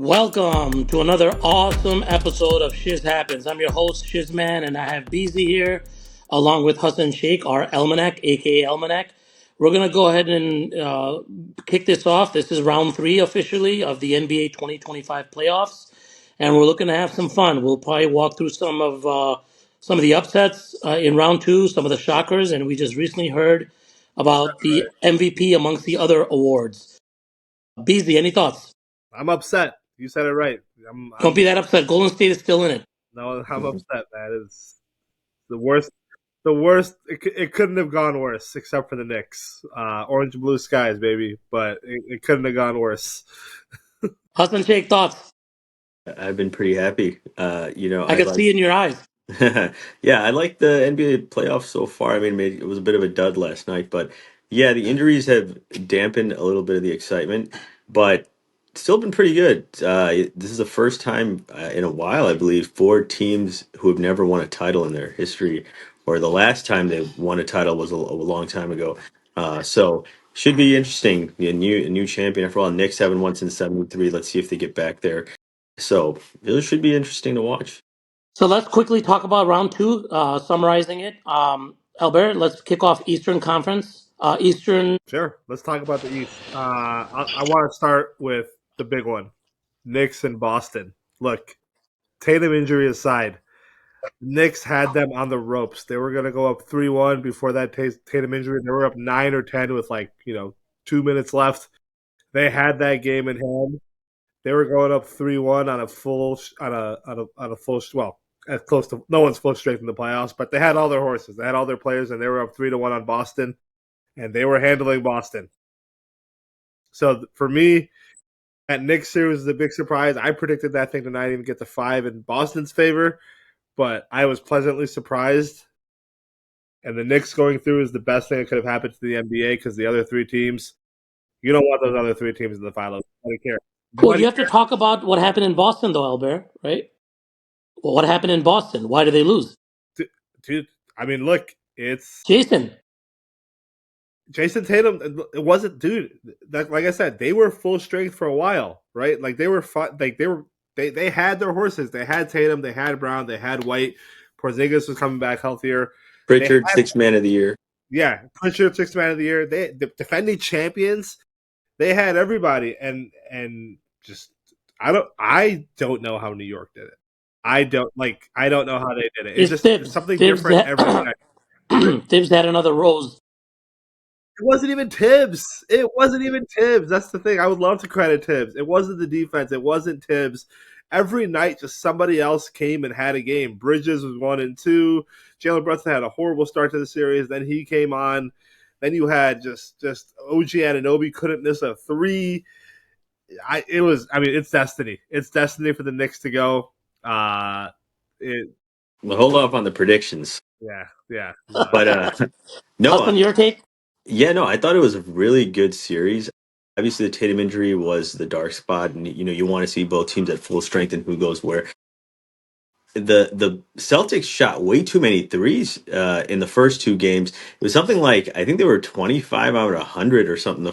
Welcome to another awesome episode of Shiz Happens. I'm your host, Shizman, and I have Beezy here, along with Hasan Sheikh, our Almanac, aka Almanac. We're going to go ahead and kick this off. This is round three officially of the NBA 2025 playoffs, and we're looking to have some fun. We'll probably walk through some of the upsets in round two, some of the shockers, and we just recently heard about the MVP amongst the other awards. Beezy, any thoughts? I'm upset. You said it right. I'm, Don't I'm be that upset. Golden State is still in it. no, I'm upset, man. It's the worst. The worst. It couldn't have gone worse, except for the Knicks. Orange and blue skies, baby. But it couldn't have gone worse. Hassan Sheikh, thoughts? I've been pretty happy. I I could like, see in your eyes. yeah, I like the NBA playoffs so far. I mean, it was a bit of a dud last night, but yeah, the injuries have dampened a little bit of the excitement, but still been pretty good. This is the first time in a while, I believe, four teams who have never won a title in their history, or the last time they won a title was a long time ago. So should be interesting. A new champion after all. Knicks haven't won since '73. Let's see if they get back there. So it should be interesting to watch. So let's quickly talk about round two, summarizing it. Albert, let's kick off Eastern Conference. Eastern. Sure. Let's talk about the East. I want to start with the big one, Knicks and Boston. Look, Tatum injury aside, Knicks had them on the ropes. They were going to go up 3-1 before that Tatum injury. They were up 9 or 10 with 2 minutes left. They had that game in hand. They were going up 3-1 on a full well, as close to no one's full strength in the playoffs, but they had all their horses. They had all their players, and they were up 3-1 on Boston, and they were handling Boston. So for me, that Knicks series is a big surprise. I predicted that thing to not even get to 5 in Boston's favor, but I was pleasantly surprised. And the Knicks going through is the best thing that could have happened to the NBA because the other three teams, you don't want those other three teams in the finals. Nobody cares. Well, Nobody you have to talk about what happened in Boston, though, Albert, right? Well, what happened in Boston? Why did they lose? Dude, I mean, look, it's Jason. Jason Tatum. It wasn't, dude. Like I said, they were full strength for a while, right? Like they were fun. Like they had their horses. They had Tatum. They had Brown. They had White. Porzingis was coming back healthier. Pritchard, sixth man of the year. Yeah, Pritchard, sixth man of the year. The defending champions. They had everybody, and just I don't know how New York did it. I don't know how they did it. It's It's just Thibs. something Thibs, different every night. Thibs had another rose. It wasn't even Tibbs. It wasn't even Tibbs. That's the thing. I would love to credit Tibbs. It wasn't the defense. It wasn't Tibbs. Every night, just somebody else came and had a game. Bridges was 1-2. Jalen Brunson had a horrible start to the series. Then he came on. Then you had just OG Anunoby couldn't miss a three. It's destiny. It's destiny for the Knicks to go. Well, hold off on the predictions. Yeah. But no, Husband, your take? yeah, no, I thought it was a really good series. Obviously, the Tatum injury was the dark spot, and you want to see both teams at full strength and who goes where. The Celtics shot way too many threes in the first two games. It was something like I think they were 25 out of 100 or something.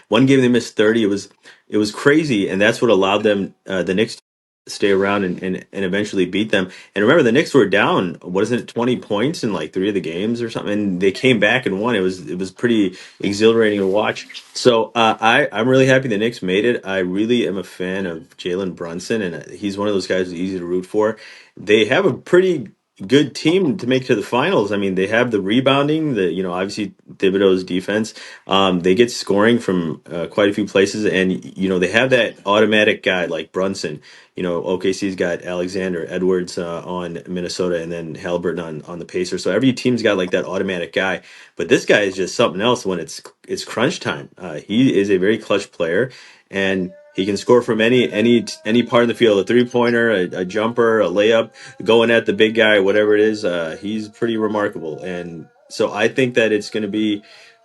One game they missed 30. It was crazy, and that's what allowed them the Knicks to stay around and eventually beat them. And remember, the Knicks were down, what is it, 20 points in like three of the games or something, and they came back and won. It was pretty exhilarating to watch. So I'm really happy the Knicks made it. I really am a fan of Jalen Brunson, and he's one of those guys who's easy to root for. They have a pretty good team to make to the finals. I mean, they have the rebounding, obviously Thibodeau's defense. They get scoring from quite a few places, and they have that automatic guy like Brunson. OKC's got Alexander Edwards on Minnesota, and then Halliburton on the Pacers. So every team's got like that automatic guy, but this guy is just something else when it's crunch time. He is a very clutch player, and he can score from any part of the field, a 3-pointer, a jumper, a layup, going at the big guy, whatever it is. He's pretty remarkable, and so I think that it's going to be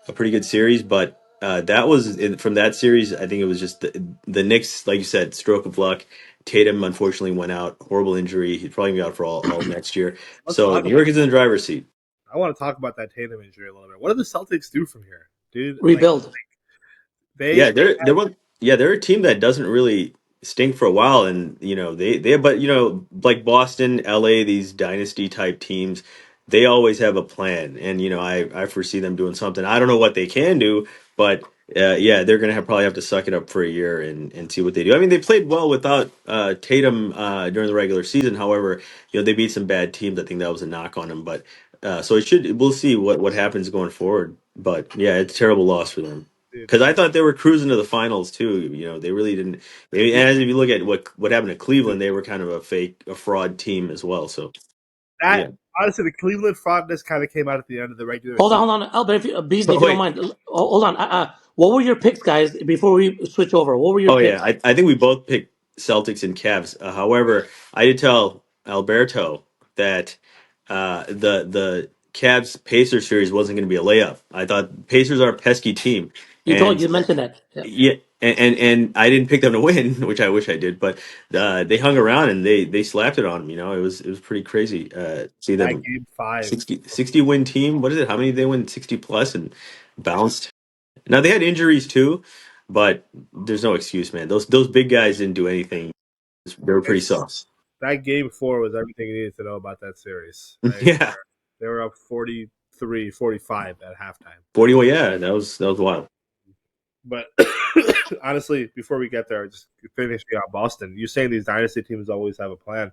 a pretty good series. But from that series, I think it was just the Knicks, like you said, stroke of luck. Tatum unfortunately went out, horrible injury. He's probably gonna be out for all next year. So New York is in the driver's seat. I want to talk about that Tatum injury a little bit. What do the Celtics do from here, dude? Rebuild. They're a team that doesn't really stink for a while, and but like Boston, LA, these dynasty type teams, they always have a plan, and I foresee them doing something. I don't know what they can do, but yeah, they're gonna probably have to suck it up for a year and see what they do. I mean, they played well without Tatum during the regular season. However, they beat some bad teams. I think that was a knock on them, but so we'll see what happens going forward. But yeah, it's a terrible loss for them. Dude, Because I thought they were cruising to the finals too. They really didn't. And if you look at what happened to Cleveland, they were kind of a fraud team as well. So that yeah. honestly, the Cleveland fraudness kind of came out at the end of the regular Hold on, season. hold on, Albert. Beasley, Oh if you don't wait. mind, hold on. What were your picks, guys? Before we switch over, what were your Oh yeah. picks? I think we both picked Celtics and Cavs. However, I did tell Alberto that the Cavs Pacers series wasn't going to be a layup. I thought Pacers are a pesky team, and You mentioned that. Yeah. yeah, and I didn't pick them to win, which I wish I did, but they hung around and they slapped it on them. It was pretty crazy. See That them game 5. 60 win team. What is it? How many did they win? 60 plus and bounced. Now they had injuries too, but there's no excuse, man. Those big guys didn't do anything. They were pretty It's soft. that game 4 was everything you needed to know about that series, right? Yeah, They were up 43-45 at halftime. 41. Yeah, that was wild. But honestly, before we get there, just finishing out Boston. You saying these dynasty teams always have a plan?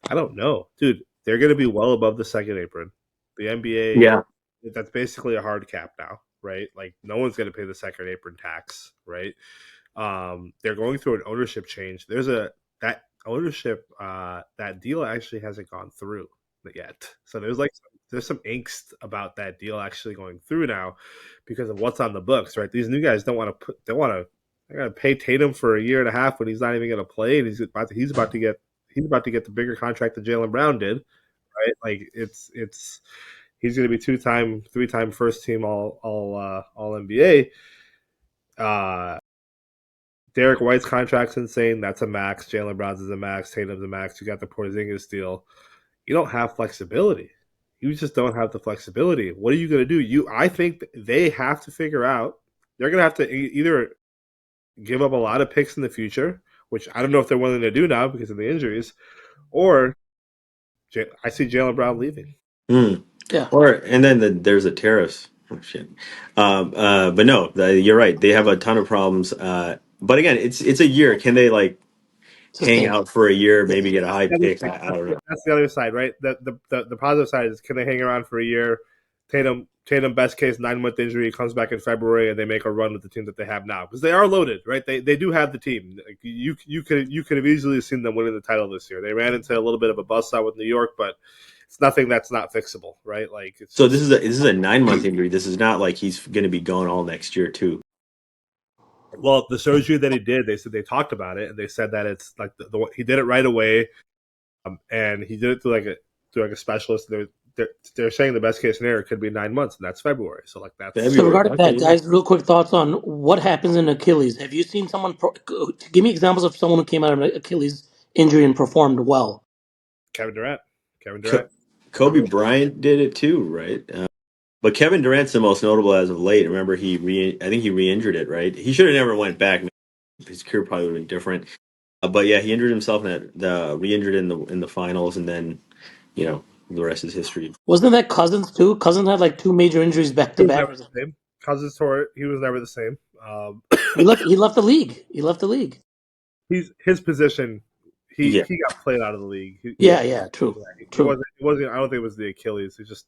I don't know, dude. They're going to be well above the second apron. The NBA, Yeah. that's basically a hard cap now, right? Like no one's going to pay the second apron tax, right? They're going through an ownership change. That ownership that deal actually hasn't gone through yet. So there's some angst about that deal actually going through now because of what's on the books, right? These new guys don't want to they're going to pay Tatum for a year and a half when he's not even going to play, and he's about to get the bigger contract that Jalen Brown did, right? Like it's he's going to be 2-time, 3-time first team all NBA. Derek White's contract's insane. That's a max. Jalen Brown's is a max. Tatum's a max. You got the Porzingis deal. You don't have flexibility. You just don't have the flexibility. What are you going to do? I think they have to figure out. They're going to have to either give up a lot of picks in the future, which I don't know if they're willing to do now because of the injuries, or I see Jalen Brown leaving. Hmm. Yeah. And then there's the tariffs. Oh shit. But no, you're right. They have a ton of problems. But again, it's a year. Can they like hang Sustained. out for a year, Yeah. maybe get a high pick? I don't know. That's the other side, right? The positive side is can they hang around for a year? Tatum, best case 9-month injury, comes back in February, and they make a run with the team that they have now because they are loaded, right? They do have the team. Like, you could have easily seen them winning the title this year. They ran into a little bit of a buzzsaw with New York, but it's nothing that's not fixable, right? Like it's So this just is a 9 month injury. This is not like he's going to be gone all next year too. well, the surgery that he did, they said they talked about it, and they said that it's like he did it right away, and he did it through like a specialist. They're saying the best case scenario could be 9 months, and that's February. So like that's So February. regarding Okay, that, yeah. guys, real quick thoughts on what happens in Achilles. Have you seen someone? Give me examples of someone who came out of an Achilles injury and performed well. Kevin Durant. Kevin Co- Durant. Kobe Bryant did it too, right? But Kevin Durant's the most notable as of late. Remember, I think he re-injured it, right? He should have never went back. His career probably would have been different. But yeah, he injured himself re-injured in the finals, and then the rest is history. Wasn't that Cousins too? Cousins had like two major injuries back He to was back never or the something. same. Cousins tore it. He was never the same. He left the league. He left the league. He's his position. He Yeah, he got played out of the league. yeah. Yeah, true. Yeah, he True. wasn't. It wasn't. I don't think it was the Achilles. It's just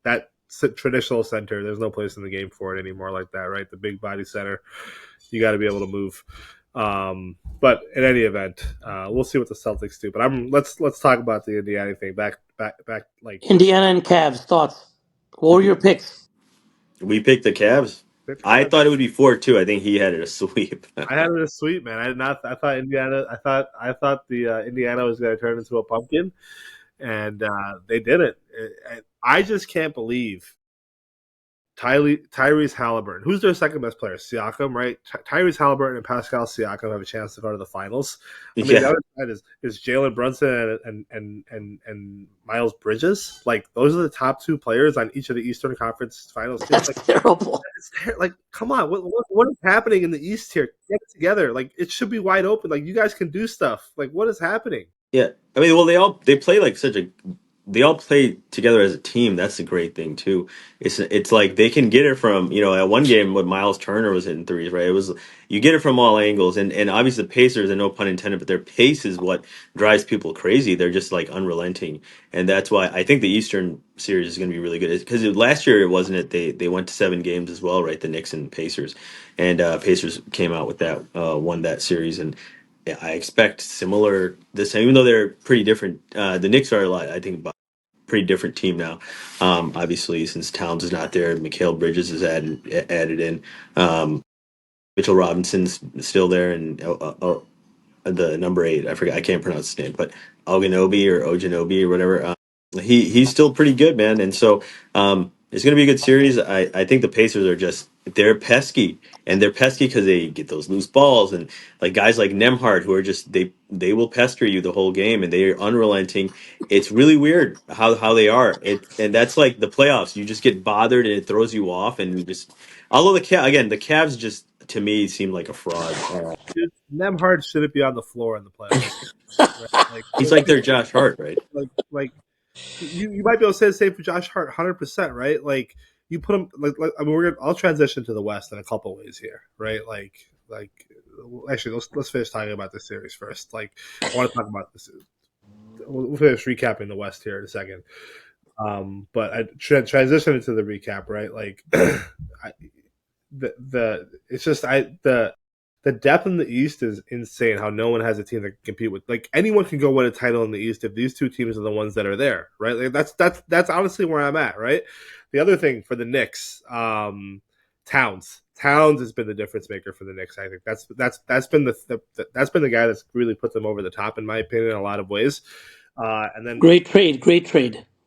that traditional center. There's no place in the game for it anymore like that, right? The big body center. You got to be able to move. But in any event, we'll see what the Celtics do. But let's talk about the Indiana thing. Back. Like just Indiana and Cavs, thoughts. What were your picks? We picked the Cavs. hit the I Cavs. thought it would be 4-2. I think he had it a sweep. I had it as sweet, man. I did not. I thought Indiana. I thought the Indiana was going to turn into a pumpkin, and they didn't. I just can't believe Tyrese Halliburton. Who's their second best player? Siakam, right? Tyrese Halliburton and Pascal Siakam have a chance to go to the finals. I mean, the Yeah, other side is Jalen Brunson and Miles Bridges. Like those are the top two players on each of the Eastern Conference Finals teams. That's terrible. Like, come on, what is happening in the East here? Get it together. Like, it should be wide open. Like, you guys can do stuff. Like, what is happening? yeah. I mean, well, they play like such a they all play together as a team. That's the great thing too. It's like they can get it from at one game when Miles Turner was hitting threes, right? It was you get it from all angles, and obviously the Pacers, and no pun intended, but their pace is what drives people crazy. They're just like unrelenting, and that's why I think the Eastern series is going to be really good. Because last year it wasn't it they went to 7 games as well, right? The Knicks and Pacers, and Pacers came out with that won that series and. Yeah, I expect similar this even though they're pretty different. The Knicks are a lot, I think, pretty different team now. Obviously, since Towns is not there, Mikal Bridges is added in. Mitchell Robinson's still there, and the number 8, I forget, I can't pronounce his name, but Oganobi or whatever. He's still pretty good, man. And so it's going to be a good series. I think the Pacers are just they're pesky, and they're pesky because they get those loose balls, and like guys like Nemhard who are just they will pester you the whole game, and they are unrelenting. It's really weird how they are. And that's like the playoffs. You just get bothered, and it throws you off, and you just. Although the Cavs just to me seem like a fraud. Dude, Nemhard shouldn't be on the floor in the playoffs. Right? Like, He's like their Josh Hart, right? like you might be able to say the same for Josh Hart, 100%, right? Like, you put him I mean, I'll transition to the West in a couple ways here, right? Like actually, let's finish talking about this series first. Like, I want to talk about this. We'll finish recapping the West here in a second. But I transition into the recap, right? Like, it's just the depth in the East is insane. How no one has a team that can compete with, like, anyone can go win a title in the East if these two teams are the ones that are there, right? Like, that's honestly where I'm at, right? The other thing for the Knicks, Towns has been the difference maker for the Knicks. I think that's been that's been the guy that's really put them over the top, in my opinion, in a lot of ways. And then Great trade.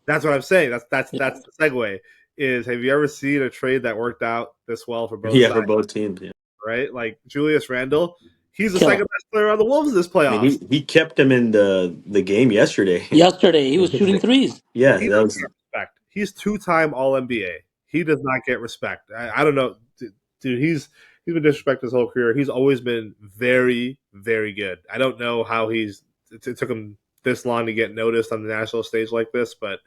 that's what I'm saying. That's the segue. Is, have you ever seen a trade that worked out this well for both Yeah, sides? for both teams. Yeah. Right? Like Julius Randle, he's the Killer. second best player on the Wolves this I mean, playoffs. he kept him in the game yesterday. Yesterday, he was shooting threes. Yeah, He that doesn't was get respect. He's 2-time All NBA. He does not get respect. I don't know, dude. He's been disrespected his whole career. He's always been very, very good. I don't know how it took him this long to get noticed on the national stage like this, but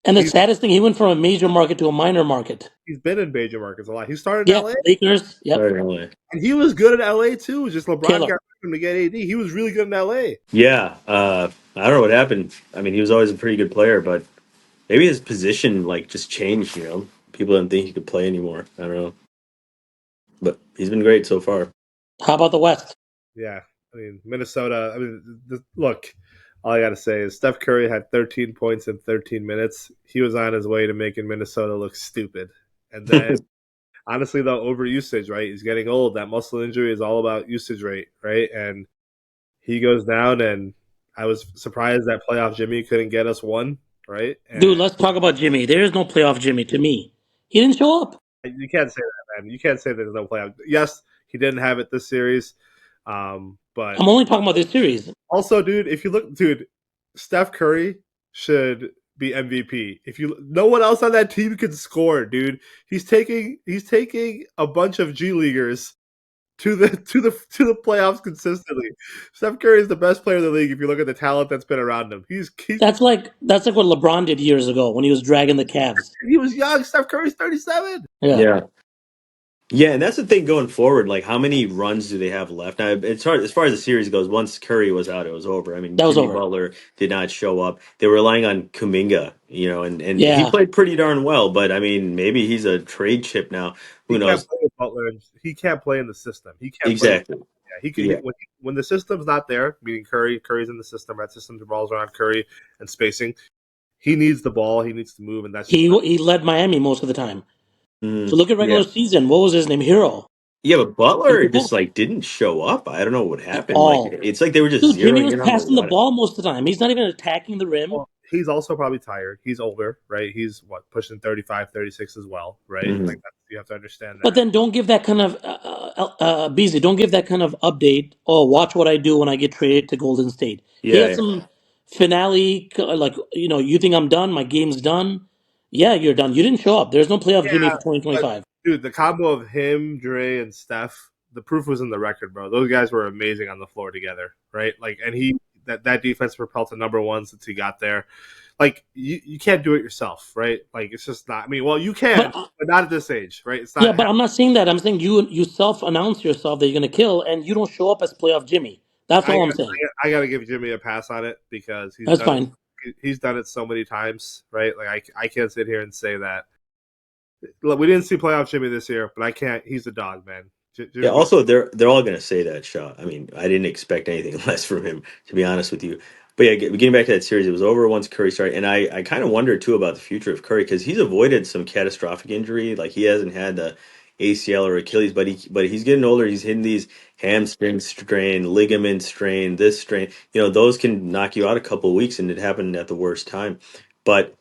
And the saddest thing, he went from a major market to a minor market. he's been in major markets a lot. He started in Yeah, LA, Lakers. Yep, sorry, LA. and he was good at LA too. Just LeBron killer. got him to get AD. He was really good in LA. Yeah, I don't know what happened. I mean, he was always a pretty good player, but maybe his position like just changed. People didn't think he could play anymore. I don't know, but he's been great so far. How about the West? Yeah, I mean, Minnesota. I mean, look, all I got to say is Steph Curry had 13 points in 13 minutes. He was on his way to making Minnesota look stupid. And then, honestly, though, over usage, right? He's getting old. That muscle injury is all about usage rate, right? And he goes down, and I was surprised that playoff Jimmy couldn't get us one, right? And Dude, let's talk about Jimmy. There is no playoff Jimmy to me. He didn't show up. you can't say that, man. You can't say there's no playoff. Yes, he didn't have it this series, but I'm only talking about this series. also, dude, if you look, dude, Steph Curry should be MVP. No one else on that team can score, dude. He's taking a bunch of G leaguers to the playoffs consistently. Steph Curry is the best player in the league if you look at the talent that's been around him. That's like what LeBron did years ago when he was dragging the Cavs. He was young. Steph Curry's 37. Yeah. Yeah. Yeah, and that's the thing going forward. Like, how many runs do they have left? Now, it's hard as far as the series goes. Once Curry was out, it was over. I mean, That was Jimmy over. Butler did not show up. They were relying on Kuminga, and Yeah. he played pretty darn well. But I mean, maybe he's a trade chip now. Who He knows? can't play with Butler. He can't play in the system. He can't Exactly. play. Yeah, he can. When the system's not there, meaning Curry's in the system. That system revolves around Curry and spacing. He needs the ball. He needs to move, and that's He led Miami most of the time. Mm, So look at regular season. What was his name? Hero. yeah, but Butler Simple. just like didn't show up. I don't know what At happened. Like, all. it's like they were just Dude, Jimmy zeroing was in on passing the the ball most of the time. He's not even attacking the rim. Well, he's also probably tired. He's older, right? He's what, pushing 35, 36 as well, right? Like Hmm. that's, you have to understand But that. then don't give that kind of Beezy. Don't give that kind of update. Oh, watch what I do when I get traded to Golden State. He Yeah, had yeah. some finale, like you think I'm done? My game's done. Yeah, you're done. You didn't show up. There's no playoff Jimmy Yeah, for but 2025. dude, the combo of him, Dre, and Steph, the proof was in the record, bro. Those guys were amazing on the floor together, right? Like, and he that defense propelled to number one since he got there. Like, you can't do it yourself, right? Like, it's just not. I mean, well, you can, But but not at this age, right? It's yeah, not. but I'm not saying that. I'm saying you self announce yourself that you're gonna kill, and you don't show up as playoff Jimmy. That's all I'm saying. I got to give Jimmy a pass on it because he's That's done it. fine. He's done it so many times, right? Like I can't sit here and say that. Look, we didn't see playoff Jimmy this year, but I can't. He's a dog, man. Yeah, Jimmy Butler. also they're all gonna say that shot. I mean, I didn't expect anything less from him, to be honest with you. But yeah, getting back to that series, it was over once Curry started, and I kind of wonder too about the future of Curry because he's avoided some catastrophic injury. Like he hasn't had the ACL or Achilles, but he's getting older. He's hitting these hamstring strain, ligament strain, this strain. Those can knock you out a couple of weeks, and it happened at the worst time. But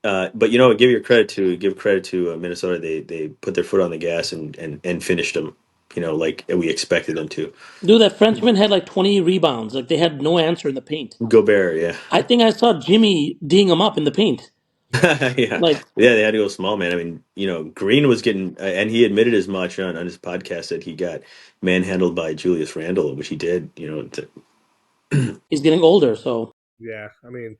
give credit to Minnesota. They put their foot on the gas and finished them. Like we expected them to. Dude, that Frenchman had like 20 rebounds. Like they had no answer in the paint. Gobert, yeah, I think I saw Jimmy D'ing him up in the paint. yeah, Like yeah. They had to go small, man. I mean, Green was getting, and he admitted as much on his podcast that he got manhandled by Julius Randle, which he did. he's getting older, so Yeah, I mean,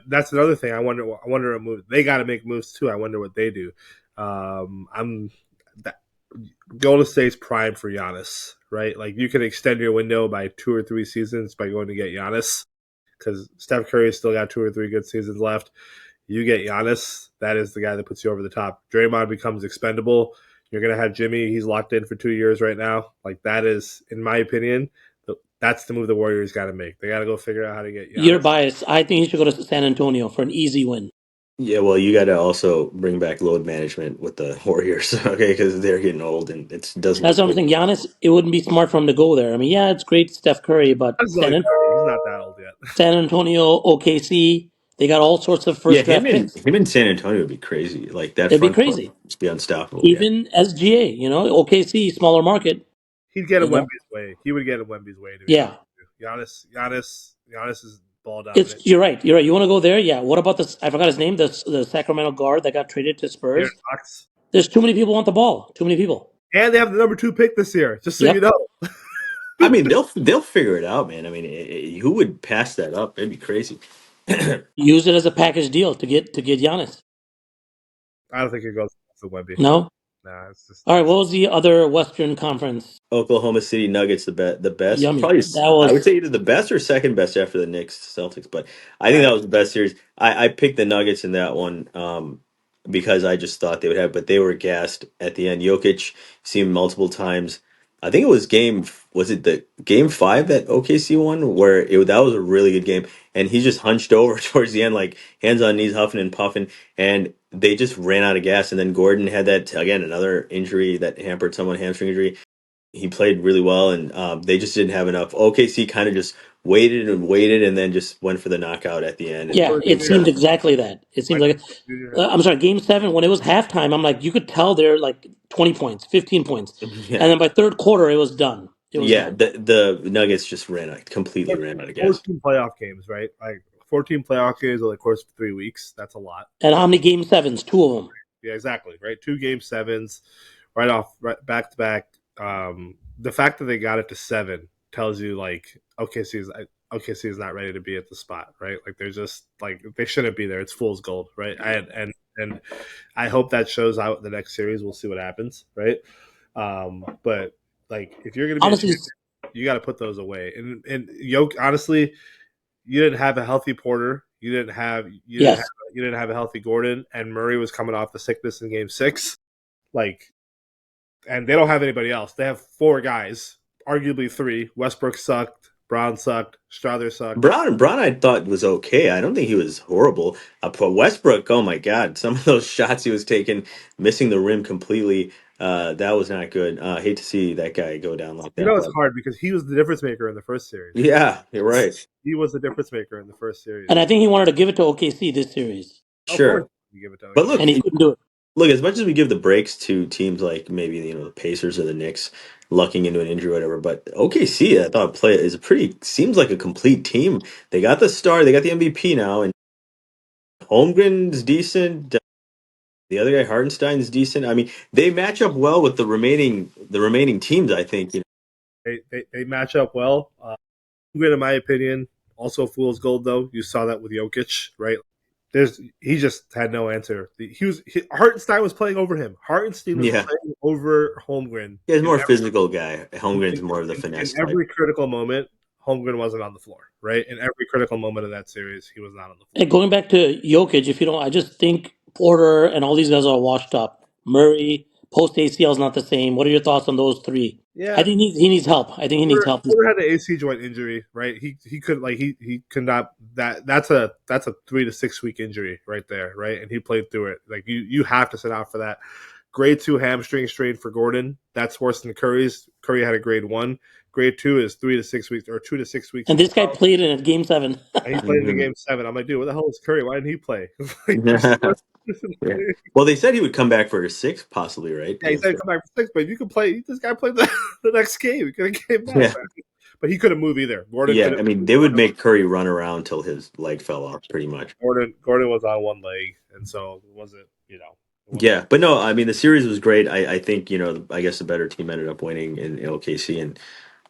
that's another thing. I wonder what move they got to make moves too. I wonder what they do. I'm that Golden State's prime for Giannis, right? Like you can extend your window by 2 or 3 seasons by going to get Giannis because Steph Curry's still got 2 or 3 good seasons left. You get Giannis, that is the guy that puts you over the top. Draymond becomes expendable. You're gonna have Jimmy. He's locked in for 2 years right now. Like that is, in my opinion, that's the move the Warriors got to make. They got to go figure out how to get you're Giannis. biased. I think he should go to San Antonio for an easy win. Yeah, well, you got to also bring back load management with the Warriors, okay? Because they're getting old and it doesn't That's look what I'm good. saying. Giannis, it wouldn't be smart for him to go there. I mean, yeah, it's great, Steph Curry, but He's only 30. He's not that old yet. San Antonio, OKC, they got all sorts of Yeah, first draft picks. him in San Antonio would be crazy. Like that It'd be front court would crazy. just be unstoppable. Yeah. Even SGA, OKC, smaller market, He'd get in you know. Wemby's way. He would get in Wemby's way, to be honest Yeah, with you. Giannis is ball it's dominant. you're right. You're right. You want to go there? Yeah. What about this? I forgot his name. The Sacramento guard that got traded to Aaron Spurs. Fox. There's too many people want the ball. Too many people. And they have the number 2 pick this year, just so you Yep. know. I mean, they'll figure it out, man. I mean, who would pass that up? It'd be crazy. Use it as a package deal to get Giannis. I don't think it goes to Wemby. No. Nah, it's just All right. that's What was the other Western Conference? Oklahoma City Nuggets, the best, Yummy. probably. That I would was say either the best or second best after the Knicks Celtics, but I think yeah. that was the best series. I picked the Nuggets in that one because I just thought they would have, but they were gassed at the end. Jokic seen multiple times. I think it was was it the game 5 that OKC won where that was a really good game, and he just hunched over towards the end, like hands on knees, huffing and puffing, and they just ran out of gas. And then Gordon had that again, another injury that hampered someone, hamstring injury. He played really well, and they just didn't have enough. OKC kind of just waited, and then just went for the knockout at the end. And yeah. Michael It seemed Jr. exactly that. It seemed like. Michael Jr. had I'm sorry. Game 7 when it was halftime. I'm like, you could tell they're like 20 points, 15 points, yeah, and then by third quarter it was done. It was yeah, done. the Nuggets just completely ran out of gas. 14 playoff games, right? Like 14 playoff games over the course of 3 weeks. That's a lot. And how many game sevens? Two of them. Yeah, exactly. Right, 2 game 7s, right off, right back to back. The fact that they got it to 7 tells you like OKC is not ready to be at the spot, right? Like they're just like they shouldn't be there. It's fool's gold, right? And I hope that shows out in the next series. We'll see what happens, right? But like if you're gonna be a Honestly, champion, you got to put those away. And Yoke, honestly, you didn't have a healthy Porter. yes. You didn't have a healthy Gordon, and Murray was coming off the sickness in Game 6. Like, and they don't have anybody else. They have 4 guys, arguably 3. Westbrook sucked. Brown sucked. Strawther sucked. Brown, I thought was okay. I don't think he was horrible. But Westbrook, oh my God, some of those shots he was taking, missing the rim completely. That was not good. Hate to see that guy go down like You that, know it's but hard because he was the difference maker in the first series. yeah, you're right. He was the difference maker in the first And series. I think he wanted to give it to OKC this series, Of course, Sure, you give it to but OKC. and he couldn't do it. look. As much as we give the breaks to teams like maybe the Pacers or the Knicks lucking into an injury or whatever, but OKC I thought play is a pretty seems like a complete team. They got the star, they got the MVP now, and Holmgren's decent. The other guy Hartenstein's decent. I mean, they match up well with the remaining teams. I think. They match up well. In my opinion, also fool's gold though. You saw that with Jokic, right? He just had no answer. Hartenstein was playing over him. Hartenstein was Yeah, playing over Holmgren he's in more physical guy. Holmgren's in, more of the in finesse type. every critical moment. Holmgren wasn't on the floor, right? In every critical moment of that series, he was not on the floor. And going back to Jokic, if you don't, I just think Porter and all these guys are washed up. Murray post ACL is not the same. What are your thoughts on those three? I Yeah, think he needs help. I think he needs help. Porter had the AC joint injury, right? He could he could not that's a 3 to 6 week injury right there, right? And he played through it. Like you have to sit out for that. Grade 2 hamstring strain for Gordon. That's worse than Curry's. Curry had a grade 1. Grade 2 is 3 to 6 weeks or 2 to 6 weeks And for this guy LeBron. played in it game 7. And he played in the Mhm. game 7. I'm like, dude, what the hell is Curry? Why didn't he play? Like, Yeah. Well, they said he would come back for his sixth, possibly, right? yeah, he said come back for 6, but you can play. This guy played the next game. He could have came back, Yeah. man. But he couldn't move either. Gordon Yeah. couldn't I mean, move. they would make Curry run around till his leg fell off, pretty much. Gordon was on one leg, and so it wasn't it wasn't Yeah, but no, I mean the series was great. I think I guess the better team ended up winning in OKC, and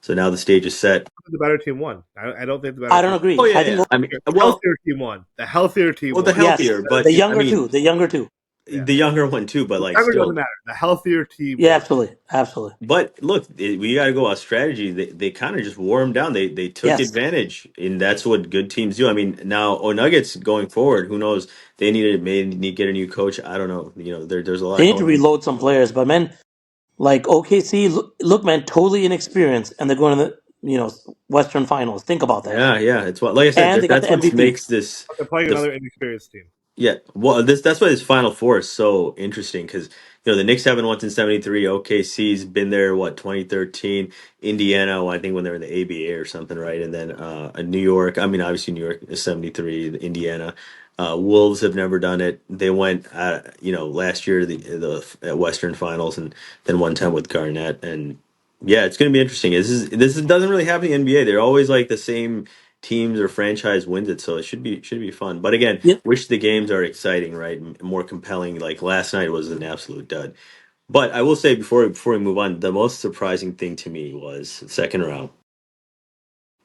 so now the stage is set. the better team won. I don't think the better I don't team. Oh agree. yeah, I yeah. think I mean, The well, healthier team won. The healthier team the won. yes, healthier, Better but the team. I younger mean two, the younger two. Yeah, the younger one too. But the like younger doesn't still, matter. The healthier team Yeah, won. absolutely, absolutely. but look, we got to go off strategy. They kind of just wore them down. They took Yes, advantage, and that's what good teams do. I mean, now Nuggets going forward, who knows? They may need to get a new coach. I don't know. There's a they lot need to going on. reload some players, but man, like OKC, look, man, totally inexperienced, and they're going to the Western Finals. Think about that, Yeah, yeah. It's what, like I said, and they got the that's what MVP. makes this. But they're playing The another inexperienced team. Yeah, well, that's why this Final Four is so interesting because the Knicks haven't won since '73. OKC's been there, what, 2013. Indiana, well, I think when they were in the ABA or something, right? And then New York. I mean, obviously New York is '73. Indiana, Wolves have never done it. They went, last year to the Western Finals and then one time with Garnett. And yeah, it's going to be interesting. This doesn't really happen in the NBA. They're always like the same teams or franchise wins it, so it should be fun. But again, Yep. wish the games are exciting, right? More compelling. Like last night was an absolute dud. But I will say before we move on, the most surprising thing to me was second round.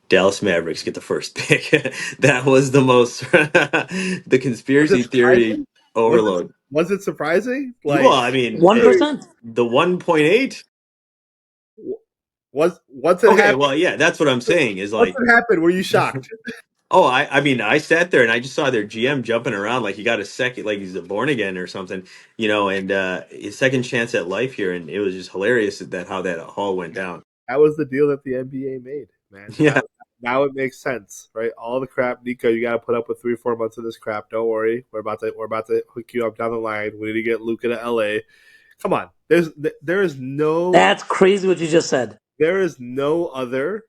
Dallas Mavericks get the first pick. That was the most the Was it conspiracy theory surprising? Was it overload. was it surprising? Well, Like I mean, One hey, really, percent. the 1.8. was once it Okay, happened? well, yeah, that's what I'm saying is Once like it happened, were you shocked? Oh, I mean, I sat there and I just saw their GM jumping around like he got a second, like he's a born again or something, and his second chance at life here, and it was just hilarious that how that all went down. That was the deal that the NBA made, man. Yeah, Now it makes sense, right? All the crap, Nico, you got to put up with 3 4 months of this crap. Don't worry, we're about to hook you up down the line. We need to get Luca to LA. Come on, there is no That's crazy what you just said. other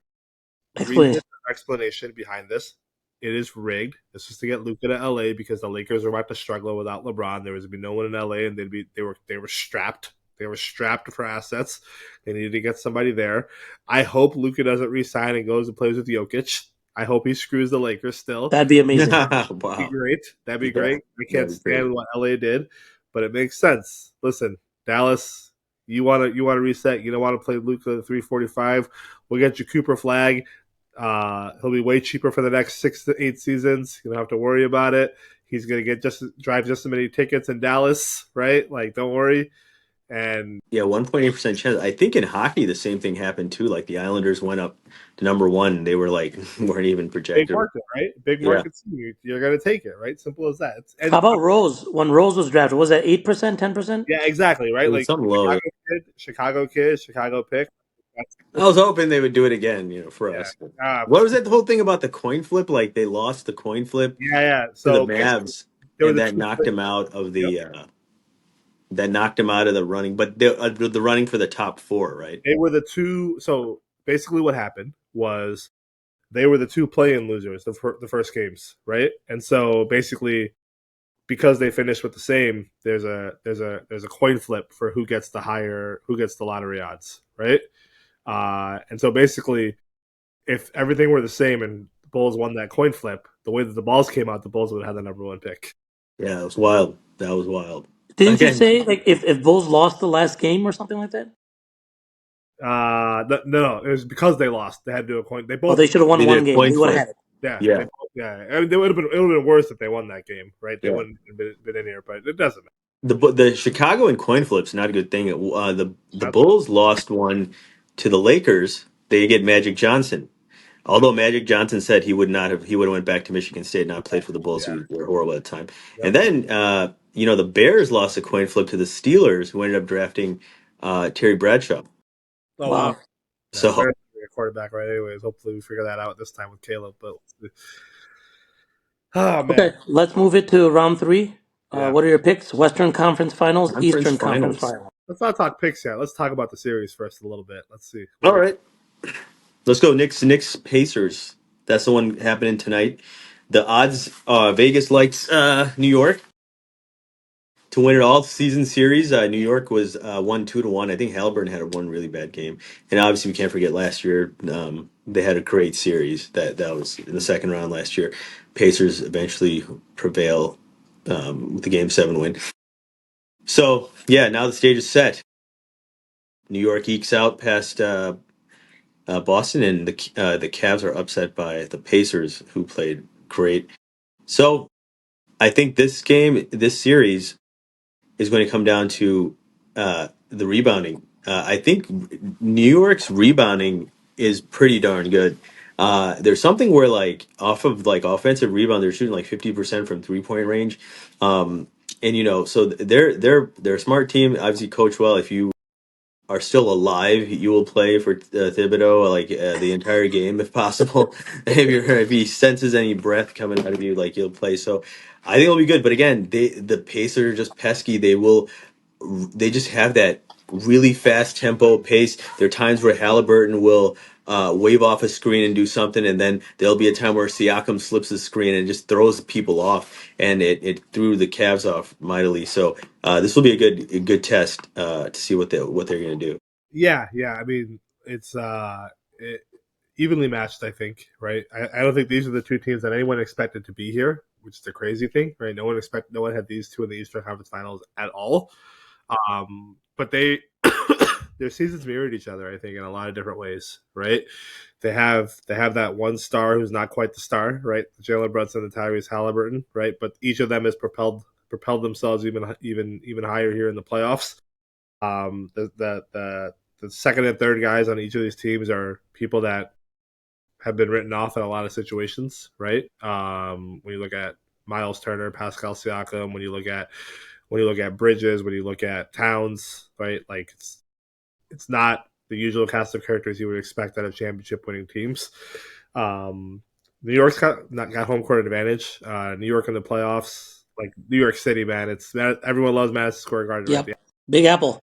reason Explanation. or explanation behind this. It is rigged. This is to get Luca to LA because the Lakers are about to struggle without LeBron. There was be no one in LA, and they were strapped. They were strapped for assets. They needed to get somebody there. I hope Luca doesn't resign and goes and plays with Jokic. I hope he screws the Lakers still. That'd be amazing. That'd be wow, great. That'd be yeah, great. I can't that'd be crazy. stand what LA did, but it makes sense. Listen, Dallas, you want to reset. You don't want to play Luca 345. We'll get you Cooper Flag. He'll be way cheaper for the next 6 to 8 seasons. You don't have to worry about it. He's gonna drive just as many tickets in Dallas, right? Like, don't worry. And Yeah, 1.8% chance. I think in hockey the same thing happened too. Like the Islanders went up to number one, they were like weren't even big projected. market, right? Big Yeah, market team. You're gonna take it, right? Simple as that. How And about Rose? When Rose was drafted, was that 8%, 10%? yeah, exactly, it right? was Like something low. Chicago pick. That's I was hoping they would do it again, for yeah. us. Uh, What was that the whole thing about the coin flip? Like they lost the coin flip yeah. to the So basically, Mavs, there was and a that two. knocked him out of Yep, the that knocked him out of the running, but the running for the top four, right? They were the two. So basically, what happened was they were the two play-in losers the first games, right? And so basically, because they finished with the same, there's a coin flip for who gets the lottery odds, right? And so basically, if everything were the same and the Bulls won that coin flip, the way that the balls came out, the Bulls would have had the number one pick. Yeah, it was wild. That was wild. Didn't you Again, say like if Bulls lost the last game or something like that? No, it was because they lost. They had to do a coin. They Oh, both, they should have won they did one a game. coin We would have flip. had it. yeah, Yeah, yeah. I mean, it would have been worse if they won that game, right? They yeah. wouldn't have been in here, but it doesn't The Chicago and coin flip's not a good thing. The matter. Bulls lost one to the Lakers. They get Magic Johnson. Although Magic Johnson said he would have went back to Michigan State, not played for the Bulls, Yeah, who were horrible at the time. And yep. then the Bears lost a coin flip to the Steelers, who ended up drafting Terry Bradshaw. Oh wow. Wow. Yeah, the So Bears are a quarterback, right? Anyways, hopefully we figure that out this time with Caleb. But oh Okay, man, let's move it to round three. yeah. What are your picks? Western Conference Finals, conference Eastern Conference finals. Finals. Let's not talk picks yet. Let's talk about the series first a little bit. Let's see what All we. right, let's go. Knicks Pacers. That's the one happening tonight. The odds, Vegas likes New York to win it all season series. New York was 1-2 to 1. I think Halliburton had one really bad game, and obviously we can't forget last year. They had a great series that was in the second round last year. Pacers eventually prevail with the Game 7 win. So yeah, now the stage is set. New York ekes out past Boston, and the Cavs are upset by the Pacers, who played great. So I think this series is going to come down to the rebounding. I think New York's rebounding is pretty darn good. There's something where like off of like offensive rebound, they're shooting like 50% from 3 point range, and so they're a smart team. Obviously, coach well. If you are still alive, you will play for Thibodeau like the entire game if possible. If he senses any breath coming out of you, like you'll play. So I think it'll be good. But again, the Pacers are just pesky. They just have that really fast tempo pace. There are times where Halliburton will wave off a screen and do something, and then there'll be a time where Siakam slips the screen and just throws people off, and it threw the Cavs off mightily. So this will be a good test to see what they're going to do. Yeah, yeah. I mean, it's evenly matched. I think, right? I don't think these are the two teams that anyone expected to be here, which is the crazy thing, right? No one had these two in the Eastern Conference Finals at all. But their seasons mirrored each other, I think, in a lot of different ways, right? They have that one star who's not quite the star, right? Jalen Brunson and Tyrese Halliburton, right? But each of them has propelled themselves even higher here in the playoffs. The second and third guys on each of these teams are people that have been written off in a lot of situations, right? When you look at Miles Turner, Pascal Siakam, when you look at Bridges, when you look at Towns, right? Like it's not the usual cast of characters you would expect out of championship winning teams. New York's got home court advantage. New York in the playoffs, like New York City, man. Everyone loves Madison Square Garden, right? Yep. Big Apple.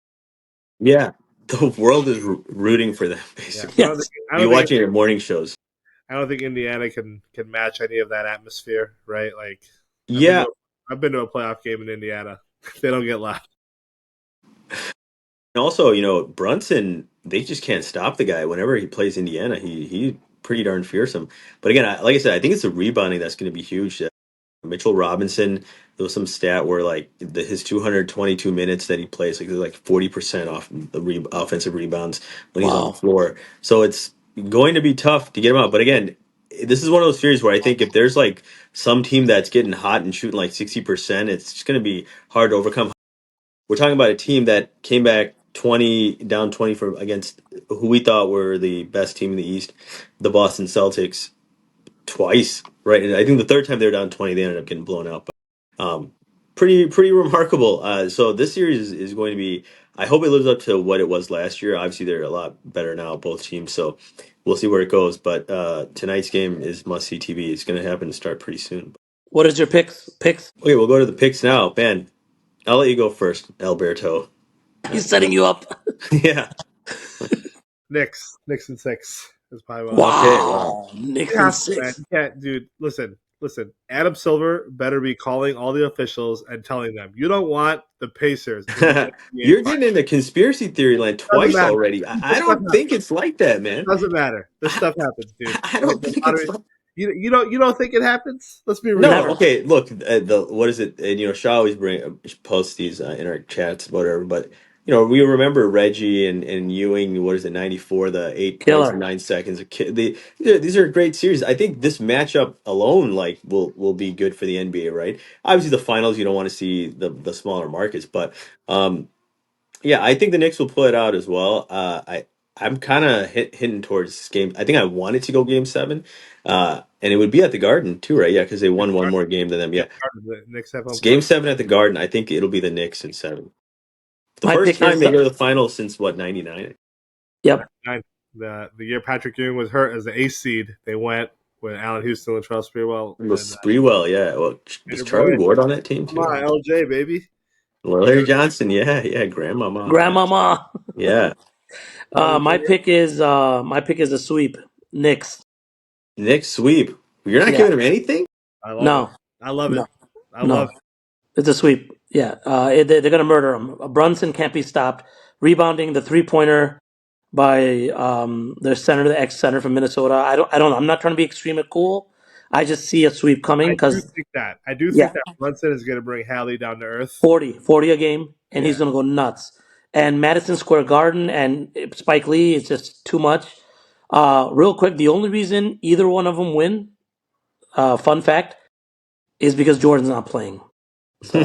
Yeah, the world is rooting for them Yeah, basically. Yes. You're watching their morning shows. I don't think Indiana can match any of that atmosphere, right? Like I've been Yeah, to I've been to a playoff game in Indiana. They don't get left. and also, Brunson, they just can't stop the guy. Whenever he plays Indiana, he pretty darn fearsome. But again, like I said, I think it's the rebounding that's going to be huge. Mitchell Robinson, there was some stat where like his 222 minutes that he plays, like 40% off the offensive rebounds when he's on the Wow. floor. So it's going to be tough to get him out. But again, this is one of those series where I think if there's like some team that's getting hot and shooting like 60%, it's just going to be hard to overcome. We're talking about a team that came back 20 from against who we thought were the best team in the East, the Boston Celtics, twice, right? And I think the third time they were down 20, they ended up getting blown out. But pretty remarkable. So this series is going to be. I hope it lives up to what it was last year. Obviously, they're a lot better now, both teams. So we'll see where it goes. But tonight's game is must see TV. It's going to happen to start pretty soon. What is your picks? Picks? Okay, we'll go to the picks now. Man, I'll let you go first, Alberto. He's setting you up. Yeah. Knicks in 6 is probably what I'll say. Okay. Wow. Wow, Knicks You in have to, man. 6. You can't, dude. Listen. Adam Silver better be calling all the officials and telling them you don't want the Pacers in the NBA You're Finals. getting into conspiracy theory land Doesn't twice matter. already. I This stuff don't think happens. it's like that, man. Doesn't matter. This I, stuff happens, dude. I The, don't the think it's lottery. like. You don't think it happens? Let's be real. No, Never. okay. Look, the what is it? And, Shaw always posts these in our chats, whatever. But we remember Reggie and Ewing. What is it? 94, the 8 points in Killer. 9 seconds. These are great series. I think this matchup alone, like, will be good for the NBA, right? Obviously, the finals you don't want to see the smaller markets, but yeah, I think the Knicks will pull it out as well. I'm kind of hitting towards this game. I think I want it to go Game 7, and it would be at the Garden too, right? Yeah, because they won one more game than them. Yeah, The Knicks have it's home court. Game 7 at the Garden. I think it'll be the Knicks in 7. The My first pick time is they go to the finals since what, 99? yep. Nine. The year Patrick Ewing was hurt as the ace seed, they went with Allen Houston and Charles Sprewell It was and Sprewell, yeah. Well, was your Charlie boy, Ward on that team come on, too? LJ baby. Larry Johnson, yeah, Grandmama, Grandmama. yeah. My pick is a sweep. Knicks. Knicks sweep. You're not Yeah. giving him anything? I love it. No. I love it. No. I love No. It's a sweep. Yeah. They're gonna murder him. Brunson can't be stopped. Rebounding the 3-pointer by their center, the ex center from Minnesota. I don't know. I'm not trying to be extreme and cool. I just see a sweep coming I do because think that. I do yeah, think that Brunson is going to bring Hallie down to earth. 40 a game, and he's Yeah. gonna go nuts. And Madison Square Garden and Spike Lee is just too much. Real quick, the only reason either one of them win, fun fact, is because Jordan's not playing. So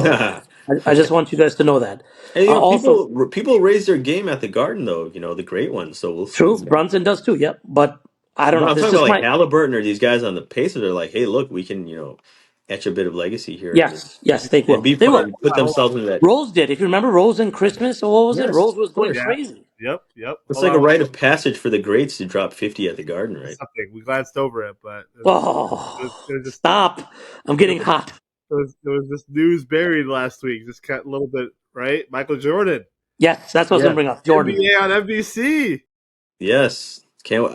I just want you guys to know that. And Also, people raise their game at the Garden though, the great ones. So we'll see. true, Brunson does too. Yep, but I don't No, know. I'm This is talking about just like my Halliburton or these guys on the Pacers are like, hey, look, we can etch a bit of legacy here yes, they and will. be They fun will. and put Hold on. themselves in that. Rose did. If you remember Rose and Christmas, or what was it? Yes, Rose was of going course. Yeah. crazy. Yep. It's Hold like a on. rite of passage for the greats to drop 50 at the Garden, right? Something. We glanced over it, but it Oh, was just stop! I'm getting hot. there was this news buried last week. Just got a little bit right. Michael Jordan, Yes, that's what I was Yeah. gonna bring up. Jordan. NBA on NBC. Yes.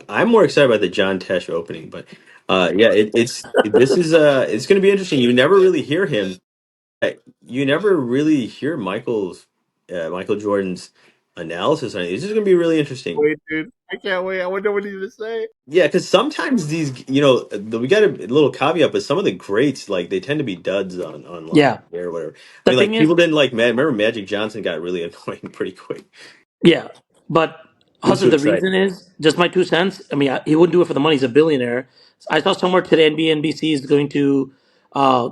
I'm more excited about the John Tesh opening, but yeah, it's going to be interesting. You never really hear Michael Jordan's analysis on it. It's just going to be really interesting. Wait, dude, I can't wait. I wonder what he's gonna say. Yeah, because sometimes we got a little caveat, but some of the greats, like, they tend to be duds on live Yeah. or whatever. I The mean, like, thing is, people didn't like Remember Magic Johnson got really annoying pretty quick. yeah, but He was too Hasan, the excited. reason is just my 2 cents. I mean, he wouldn't do it for the money. He's a billionaire. I saw somewhere today NBC is going to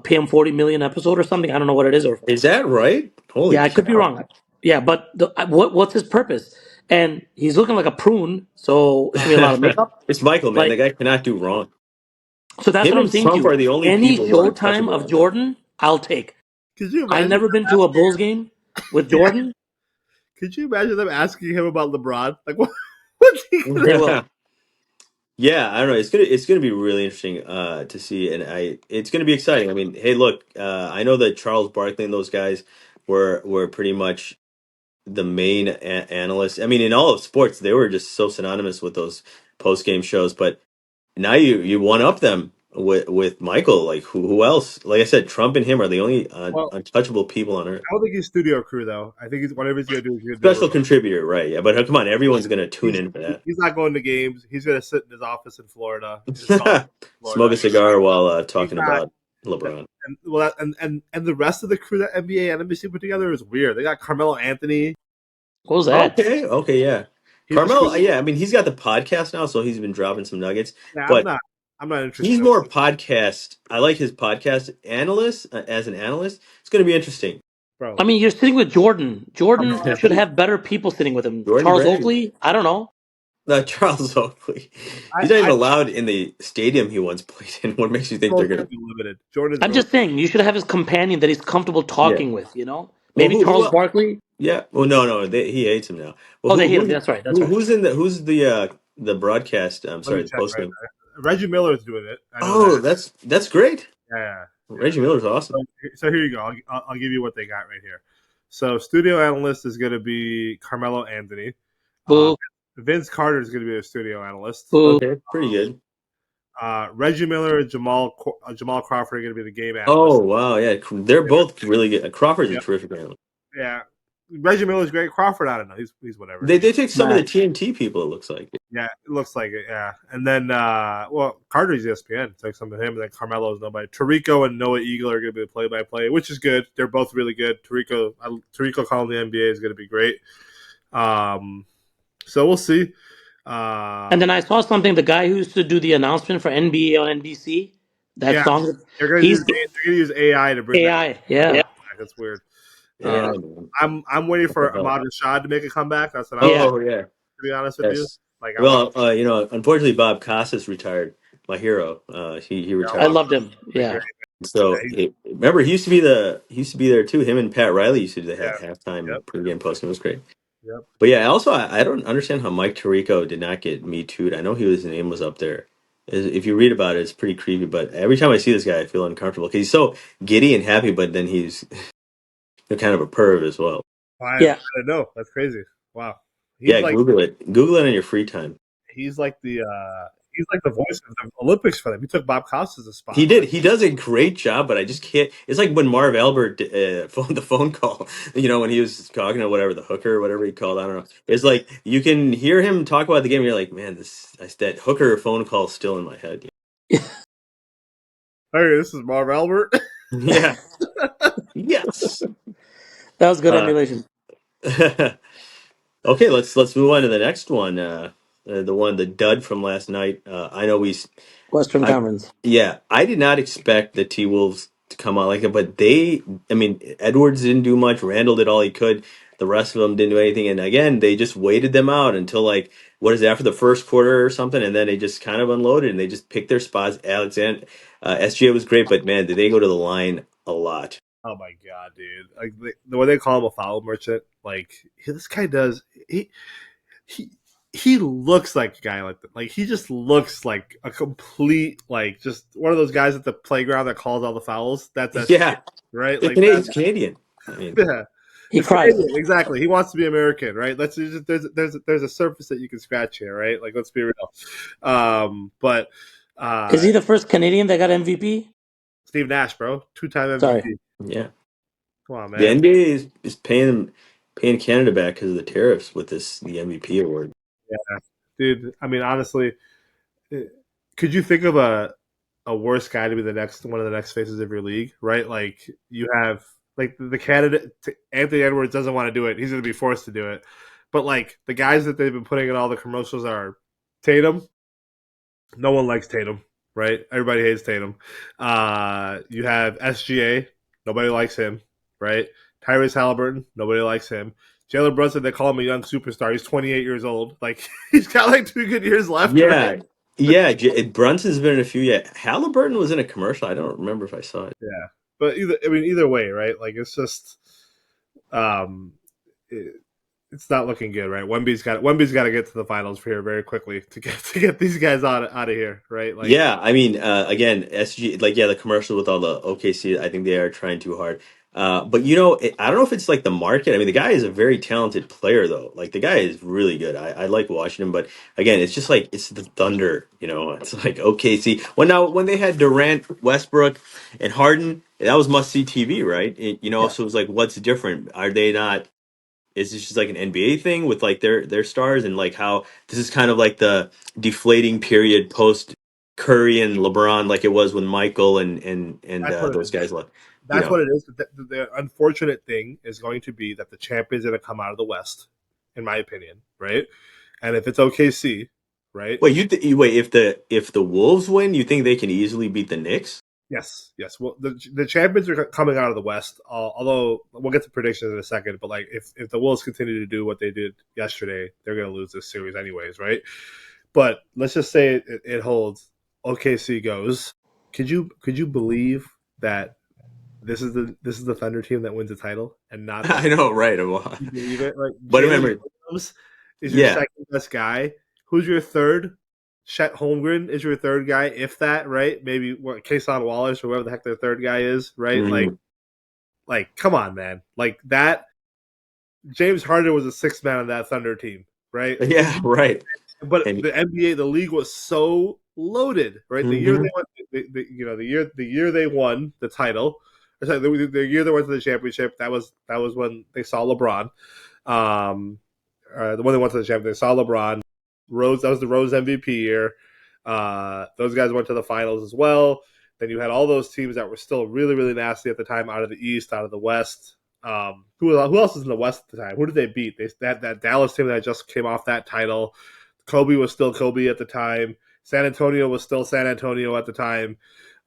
pay him 40 million episode or something. I don't know what it is, or Is that right? Holy yeah, I could be cow! wrong. Yeah, but what's his purpose? And he's looking like a prune, so it's gonna be a lot of makeup. It's Michael, man. The Like, guy cannot do wrong. so that's Him what I'm and saying to Trump you. are the only Any people who are showtime untouchable of right now. Jordan, I'll take. Could you I've imagine? never been to a Bulls game with Jordan. Could you imagine them asking him about LeBron? Like, what's he gonna? They will. Yeah, I don't know. It's gonna be really interesting to see, and it's gonna be exciting. I mean, hey, look, I know that Charles Barkley and those guys were pretty much the main analysts. I mean, in all of sports, they were just so synonymous with those post game shows. But now you one up them with Michael. Like, who else? Like I said, Trump and him are the only Well, untouchable people on earth. I don't think he's studio crew though. I think whatever he's gonna do, he's gonna do it Special remote. contributor, right? Yeah, but come on, everyone's gonna tune in for that. He's not going to games. He's gonna sit in his office in Florida and just talk to Smoke Florida. a cigar while He's talking not. about LeBron. And the rest of the crew that NBA and NBC put together is weird. They got Carmelo Anthony. What was that? Okay, yeah. He's a Carmelo, studio. yeah, I mean, he's got the podcast now, so he's been dropping some nuggets. Yeah, But I'm not interested he's in it, more podcast. I like his podcast analyst as an analyst. It's going to be interesting. bro. I mean, you're sitting with Jordan. Jordan Carmelo should Anthony. have better people sitting with him. Jordan Charles Brand, Oakley. I don't know. not Charles Oakley. I He's not even I allowed in the stadium he once played in. What makes you think they're Jordan's going gonna to? be limited. Jordan's I'm real. just saying you should have his companion that he's comfortable Yeah. talking with. Well, Maybe who Charles else? Barkley. Yeah. Well, no, he hates him now. Well, Oh, they hate him. That's right. That's right. who's the broadcast? I'm Let me sorry, the check post right game. now. Reggie Miller's doing it. I know Oh, that. that's great. Yeah. Reggie Miller's awesome. So here you go. I'll give you what they got right here. So studio analyst is going to be Carmelo Anthony. Boo, Vince Carter is going to be a studio analyst. boo. Okay, pretty good. Reggie Miller and Jamal Crawford are going to be the game Oh analyst. wow, yeah, they're both really good. Crawford's a Yep. terrific analyst. Yeah. Reggie Miller's great. Crawford, I don't know. He's whatever. They took some of Nah. the TNT people. It looks like. Yeah, it looks like it. Yeah, and then Carter's ESPN. Take some of him, and then Carmelo's nobody. Tarico and Noah Eagle are going to be the play-by-play, which is good. They're both really good. Tarico calling the NBA is going to be great. So we'll see. And then I saw something. The guy who used to do the announcement for NBA on NBC, that Yeah, song, they're going he's to use AI to bring that AI. Yeah, back. That's weird. Yeah, man. I'm waiting What the for hell? Ahmad Rashad to make a comeback. That's what I'm waiting. yeah. Oh yeah, To be honest with you, yes. like I want. Well, unfortunately, Bob Costas retired. My hero. He Yeah, I retired. loved him. Yeah, great. Yeah, So remember, he used to be there too. Him and Pat Riley used to do the halftime yep, pregame postgame. It was great. yep. But yeah, also I don't understand how Mike Tirico did not get Me Too'd. I know his name was up there. If you read about it, it's pretty creepy. But every time I see this guy, I feel uncomfortable because he's so giddy and happy, but then he's kind of a perv as well. I yeah. don't know. That's crazy. Wow. He's Yeah, like Google it. Google it in your free time. he's like the voice of the Olympics for them. He took Bob Costas' He spot. did. He does a great job, but I just can't. It's like when Marv Albert phoned the phone call. When he was talking to whatever the hooker, or whatever he called. I don't know. It's like you can hear him talk about the game. And you're like, man, that hooker phone call is still in my head. Hey, this is Marv Albert. Yeah. Yes. That was good Uh, emulation. okay, let's move on to the next one. The dud from last night. I know Western I Conference. yeah, I did not expect the T Wolves to come out like it, but I mean, Edwards didn't do much. Randall did all he could. The rest of them didn't do anything, and again, they just waited them out until like what is it, after the first quarter or something, and then they just kind of unloaded and they just picked their spots. SGA was great, but man, did they go to the line a lot? Oh my god, dude! Like the way they call him a foul merchant. Like this guy does. He he looks like a guy like that. Like he just looks like a complete like just one of those guys at the playground that calls all the fouls. That's Yeah, right. the Like that. Canadian's Canadian. I mean, Yeah. He It's cried. Canadian, exactly. He wants to be American, right? There's a surface that you can scratch here, right? Like let's be real. But Is uh, he the first Canadian that got MVP? Steve Nash, bro, 2-time Sorry. MVP. yeah, Come on, the man. NBA is paying Canada back because of the tariffs with the MVP award. Yeah, dude. I mean, honestly, eh, could you think of a worse guy to be the next one of the next faces of your league, right? Like you have like the candidate Anthony Edwards doesn't want to do it; he's going to be forced to do it. But like the guys that they've been putting in all the commercials are Tatum. No one likes Tatum, right? Everybody hates Tatum. You have SGA. Nobody likes him, right? Tyrese Halliburton. Nobody likes him. Jalen Brunson, they call him a young superstar. He's 28 years old. Like he's got like 2 good years left, right? Yeah, yeah. Brunson's been in a few. Yeah, Halliburton was in a commercial. I don't remember if I saw it. Yeah, but either way, right? Like it's just, um, it, it's not looking good, right? Wemby's got to get to the finals here very quickly to get these guys out of here, right? Like Yeah, I mean, again, SG, like, yeah, the commercial with all the OKC, I think they are trying too hard. But I don't know if it's like the market. I mean, the guy is a very talented player, though. Like, the guy is really good. I like watching him, but again, it's just like it's the Thunder. It's like OKC. When they had Durant, Westbrook, and Harden, that was must see TV, right? Yeah. So it was like, what's different? Are they not? Is this just like an NBA thing with like their stars and like how this is kind of like the deflating period post Curry and LeBron like it was when Michael and that's what it those is. guys left. You That's know. what it is. The unfortunate thing is going to be that the champions are going to come out of the West, in my opinion, right? And if it's OKC, right? Wait, if the Wolves win, you think they can easily beat the Knicks? Yes, yes. Well, the champions are coming out of the West. Although we'll get to predictions in a second, but like if the Wolves continue to do what they did yesterday, they're going to lose this series anyways, right? But let's just say it holds. OKC goes. Could you believe that this is the Thunder team that wins the title and not the. I know, right? You believe it? Like But Jalen remember, Williams is your yeah, second best guy. Who's your third? Chet Holmgren is your third guy, if that, right? Maybe what Kason Wallace or whoever the heck their third guy is, right? mhm. Like, come on, man. Like that. James Harden was a sixth man on that Thunder team, right? Yeah, right. But And the NBA, the league was so loaded, right? The year mhm. they won, the year they won the title, or sorry, the year they went to the championship, that was when they saw LeBron. Um, the one they went to the championship, they saw LeBron. Rose, that was the Rose MVP year. Those guys went to the finals as well. Then you had all those teams that were still really, really nasty at the time, out of the East, out of the West. Who else was in the West at the time? Who did they beat? They that Dallas team that just came off that title. Kobe was still Kobe at the time. San Antonio was still San Antonio at the time.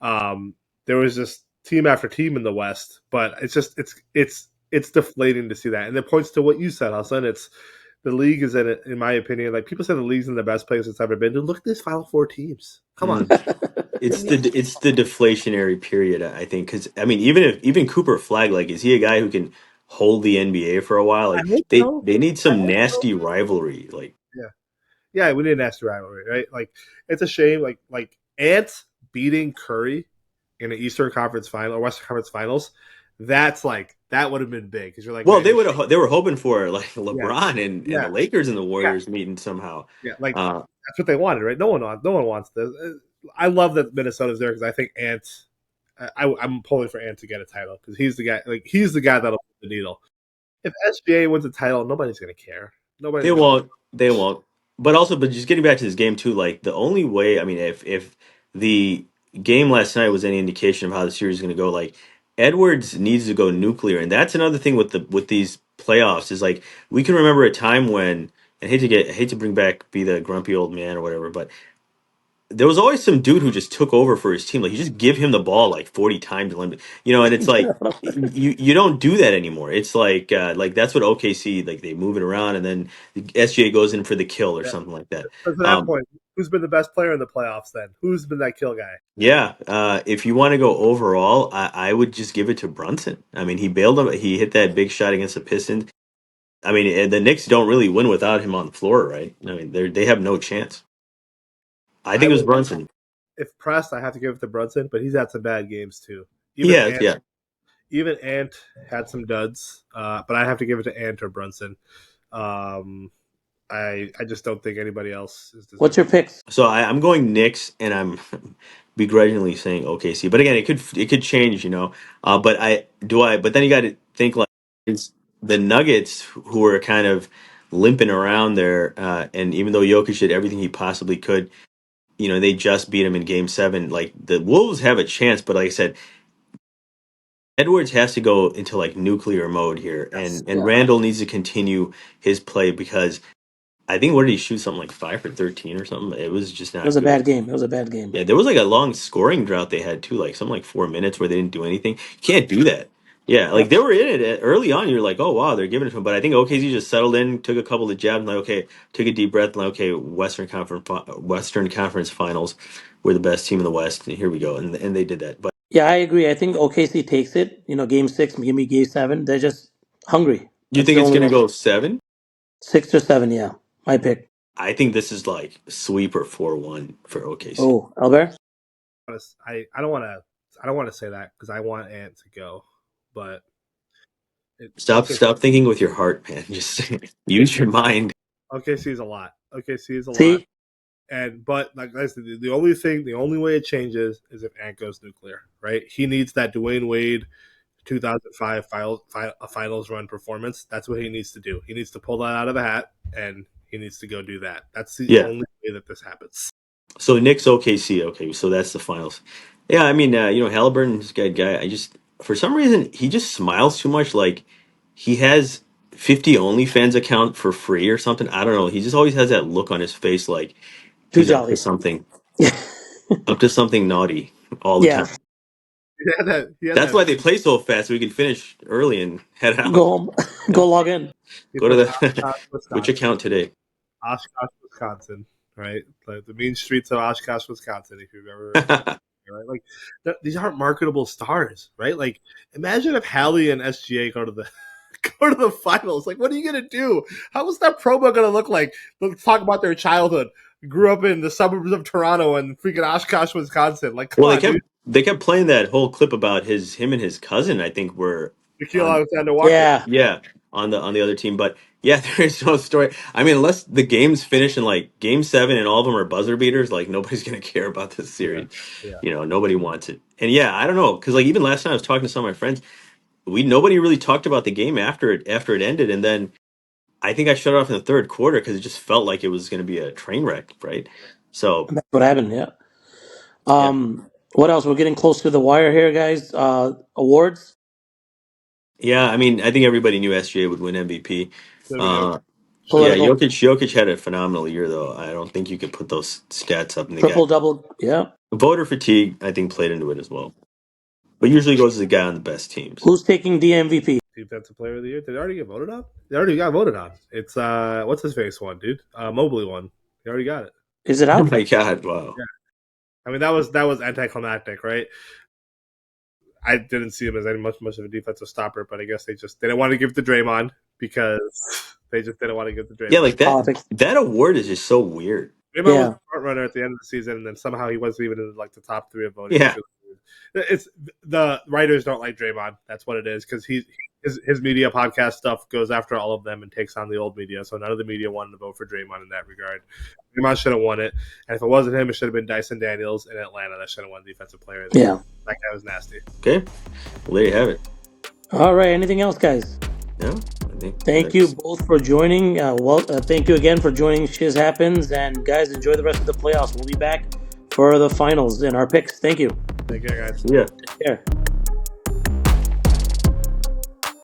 There was just team after team in the West, but it's deflating to see that, and it points to what you said, Hasan. It's the league is in my opinion, like people say, the league's in the best place it's ever been. Dude, look at these Final Four teams. Come on, Mm. It's the deflationary period, I think, because I mean, even Cooper Flag, like, is he a guy who can hold the NBA for a while? I Like, hope they so. they need I some hope so. nasty rivalry. Like, Yeah, yeah, we didn't ask the rivalry, right? Like, it's a shame. Like Ants beating Curry in the Eastern Conference final or Western Conference Finals. That's like that would have been big because you're like, well, man, this, they were hoping for like yeah, LeBron and yeah, the Lakers and the yeah, Warriors meeting somehow. yeah. Like Uh, that's what they wanted, right? No one wants this. I love that Minnesota's there because I think Ant. I'm pulling for Ant to get a title because he's the guy. Like he's the guy that'll move the needle. If SGA wins a title, nobody's gonna care. Nobody's they gonna. won't, they won't. But just getting back to this game too, like the only way, I mean, if the game last night was any indication of how the series is going to go, like Edwards needs to go nuclear, and that's another thing with these playoffs is like we can remember a time when, and I hate to bring back be the grumpy old man or whatever, but there was always some dude who just took over for his team. Like you just give him the ball like 40 times, and it's like you don't do that anymore. It's like that's what OKC, like they move it around and then the SGA goes in for the kill or Yeah. something like that. So to that point, who's been the best player in the playoffs? Then who's been that kill guy? Yeah, if you want to go overall, I would just give it to Brunson. I mean, he bailed him. He hit that big shot against the Pistons. I mean, the Knicks don't really win without him on the floor, right? I mean, they have no chance. I I think it was would, Brunson. if pressed, I have to give it to Brunson, but he's had some bad games too. He Even has, Ant, yeah. even Ant had some duds, but I have to give it to Ant or Brunson. Um, I just don't think anybody else is What's your deserving. picks? So I'm going Knicks, and I'm begrudgingly saying OKC. But again, it could change, you know. But I do I. But then you got to think like it's the Nuggets who are kind of limping around there, and even though Jokic did everything he possibly could, they just beat him in Game 7. Like the Wolves have a chance, but like I said, Edwards has to go into like nuclear mode here, Yes. and Randall needs to continue his play because I think what did he shoot, something like 5 for 13 or something? It was just It was not a good. bad game. It was a bad game. Yeah, there was like a long scoring drought they had too, like something like 4 minutes where they didn't do anything. You can't do that. Yeah, like Yep. they were in it early on. You're like, oh wow, they're giving it to him. But I think OKC just settled in, took a couple of jabs, and like okay, took a deep breath, and like okay, Western Conference Finals, we're the best team in the West, and here we go, and they did that. But Yeah, I agree. I think OKC takes it. Game 6, give me game 7. They're just hungry. you That's think the it's only gonna one. go 7? 6 or 7, yeah. My pick. I think this is like sweeper 4-1 for OKC. Oh, Albert? I don't want to say that because I want Ant to go, but OKC Stop thinking with your heart, man. Just use your mind. OKC is a lot. OKC is a lot. See? But like I said, the only way it changes is if Ant goes nuclear, right? He needs that Dwayne Wade 2005 finals run performance. That's what he needs to do. He needs to pull that out of the hat, and he needs to go do that. That's the Yeah. only way that this happens. So Knicks OKC. Okay, so that's the finals. Yeah, I mean, Halliburton's a good guy. I just for some reason he just smiles too much. Like he has 50 OnlyFans account for free or something. I don't know. He just always has that look on his face, like Too he's jolly. up to something naughty all the Yeah. time. He had That's that. why they play so fast, so we can finish early and head Go out. home. Yeah. Go log in. He Go to put the Oshkosh, which Wisconsin. account today? Oshkosh, Wisconsin. Right, like the mean streets of Oshkosh, Wisconsin. If you've ever right, like these aren't marketable stars, right? Like imagine if Hallie and SGA go to the go to the finals. Like, what are you gonna do? How is that promo gonna look like? Let's talk about their childhood. Grew up in the suburbs of Toronto and freaking Oshkosh, Wisconsin. Like, come Well, on, dude. they kept playing that whole clip about him and his cousin. I think were Nikhil on Alexander Walker. Yeah. yeah on the other team. But yeah, there is no story. I mean, unless the games finish in like game 7 and all of them are buzzer beaters, like nobody's gonna care about this Yeah, series. yeah. Nobody wants it. And yeah, I don't know, because like even last time I was talking to some of my friends, nobody really talked about the game after it ended, and then I think I shut it off in the third quarter because it just felt like it was going to be a train wreck, right? So That's what happened. Yeah. yeah, What else? We're getting close to the wire here, guys. Awards. yeah. I mean, I think everybody knew SGA would win MVP. So we do. Uh, Should have yeah, been. Political. Jokic had a phenomenal year, though. I don't think you could put those stats up in the guy. Triple double. Yeah. Voter fatigue, I think, played into it as well. But usually goes to the guy on the best teams. Who's taking the MVP? Defensive player of the year. Did it already get voted on? They already got voted on. It's what's his face one, dude? Mobley one. He already got it. Is it Oh out? my God! Wow. Yeah. I mean, that was anticlimactic, right? I didn't see him as any much of a defensive stopper, but I guess they didn't want to give it to Draymond because they just didn't want to give it to Draymond. Yeah, like that. Politics. That award is just so weird. Draymond was Yeah. the front runner at the end of the season, and then somehow he wasn't even in like the top 3 of voting. Yeah. It's the writers don't like Draymond. That's what it is, because his media podcast stuff goes after all of them and takes on the old media. So none of the media wanted to vote for Draymond in that regard. Draymond should have won it, and if it wasn't him, it should have been Dyson Daniels in Atlanta that should have won Defensive Player of the Year. Yeah. That guy was nasty. Okay. Well, there you have it. All right. Anything else, guys? No, I think Thank you both for joining. Thank you again for joining Shiz Happens. And guys, enjoy the rest of the playoffs. We'll be back for the finals and our picks. Thank you. Take care, guys. Yeah. Take care.